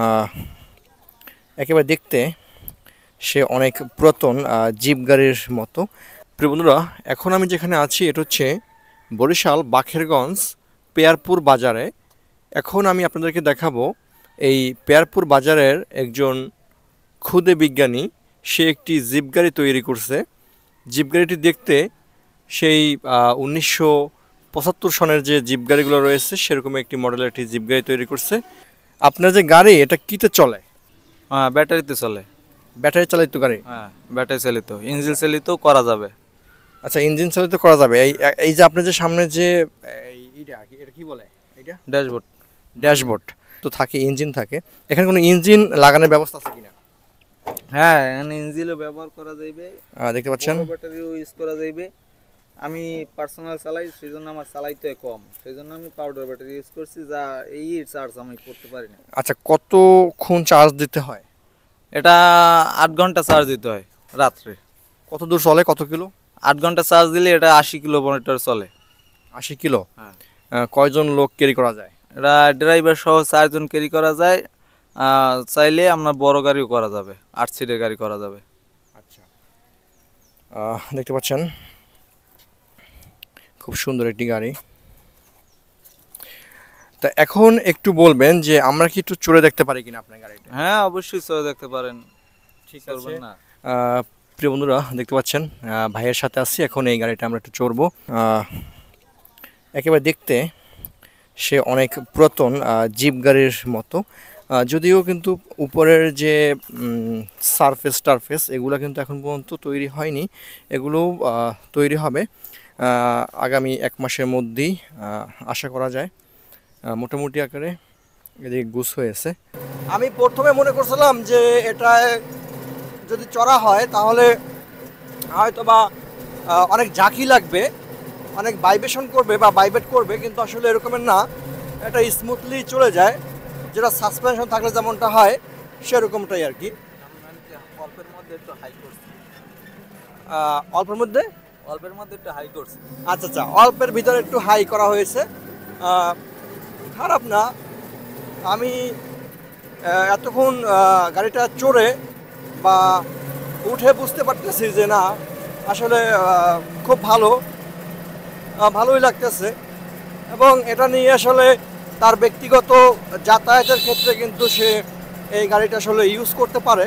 আহ, একেবারে দেখতে সে অনেক পুরাতন জিপ গাড়ির মতো। প্রিয় বন্ধুরা, এখন আমি যেখানে আছি এটা হচ্ছে বরিশাল বাখেরগঞ্জ পেয়ারপুর বাজারে। এখন আমি আপনাদেরকে দেখাবো এই পেয়ারপুর বাজারের একজন ক্ষুদে বিজ্ঞানী, সে একটি জিপ গাড়ি তৈরি করছে। জিপ গাড়িটি দেখতে সেই 1975 সনের যে জিপ গাড়িগুলো রয়েছে সেরকম একটি মডেলের একটি জিপ গাড়ি তৈরি করছে। আপনার যে গাড়ি এটা কিতে চলে? হ্যাঁ, ব্যাটারিতে চলে। ব্যাটারি চালিত গাড়ি? হ্যাঁ, ব্যাটারি চালিত, ইঞ্জিন চালিত করা যাবে। আচ্ছা, ইঞ্জিন চালিত করা যাবে। এই এই যে আপনার যে সামনে যে এটা কি বলে, এটা ড্যাশবোর্ড। ড্যাশবোর্ড তো থাকে, ইঞ্জিন থাকে। এখানে কোনো ইঞ্জিন লাগানোর ব্যবস্থা আছে কিনা? হ্যাঁ, এখানে ইঞ্জিনও ব্যবহার করা যাইবে, দেখতে পাচ্ছেন। বড় ব্যাটারিও ইউজ করা যাইবে। আমি পার্সোনাল চালাই, সেই জন্য আমার চালাইতে কম, সেই জন্য আমি পাউডার ব্যাটারি ইউজ করছি, যা এই চার্জ আমি করতে পারি না। আচ্ছা, কতক্ষণ চার্জ দিতে হয়? এটা 8 ঘন্টা চার্জ দিতে হয় রাত্রে। কত দূর চলে, কত কিলো? 8 ঘন্টা চার্জ দিলে এটা 80 কিলোমিটার চলে। 80 কিলো? হ্যাঁ। কয়জন লোক ক্যারি করা যায়? এটা ড্রাইভার সহ 4 জন ক্যারি করা যায়। চাইলে আপনার বড় গাড়িও করা যাবে, 8 সিটের গাড়ি করা যাবে। আচ্ছা, দেখতে পাচ্ছেন খুব সুন্দর একটি গাড়ি। তা এখন একটু বলবেন যে আমরা কি একটু চড়ে দেখতে পারি কিনা আপনার গাড়িটা? হ্যাঁ, অবশ্যই চলে দেখতে পারেন। ঠিক চলবেন আছে। না? প্রিয় বন্ধুরা, দেখতে পাচ্ছেন ভাইয়ের সাথে আছি, এখন এই গাড়িটা আমরা একটু চড়বো। একেবারে দেখতে সে অনেক পুরাতন জিপ গাড়ির মতো। যদিও কিন্তু উপরের যে সারফেস টারফেস এগুলো কিন্তু এখন পর্যন্ত তৈরি হয়নি, এগুলো তৈরি হবে আগামী 1 মাসের মধ্যেই, আশা করা যায়। মোটামুটি আকারে এদিকে গুছ হয়েছে। আমি প্রথমে মনে করছিলাম যে এটা যদি চড়া হয় তাহলে হয়তো বা অনেক ঝাঁকি লাগবে, অনেক ভাইব্রেশন করবে বা ভাইব্রেট করবে, কিন্তু আসলে এরকমের না। এটা স্মুথলি চলে যায়, যেটা সাসপেনশন থাকলে যেমনটা হয় সেরকমটাই আর কি। অল্পের মধ্যে একটু হাই করছি। অল্পের মধ্যে অল্পের মধ্যে একটু হাই করছি। আচ্ছা আচ্ছা, অল্পের ভিতরে একটু হাই করা হয়েছে। খারাপ না। আমি এতক্ষণ গাড়িটা চড়ে বা উঠে বুঝতে পারতেছি যে না, আসলে খুব ভালোই লাগতেছে। এবং এটা নিয়ে আসলে তার ব্যক্তিগত যাতায়াতের ক্ষেত্রে কিন্তু সে এই গাড়িটা আসলে ইউজ করতে পারে।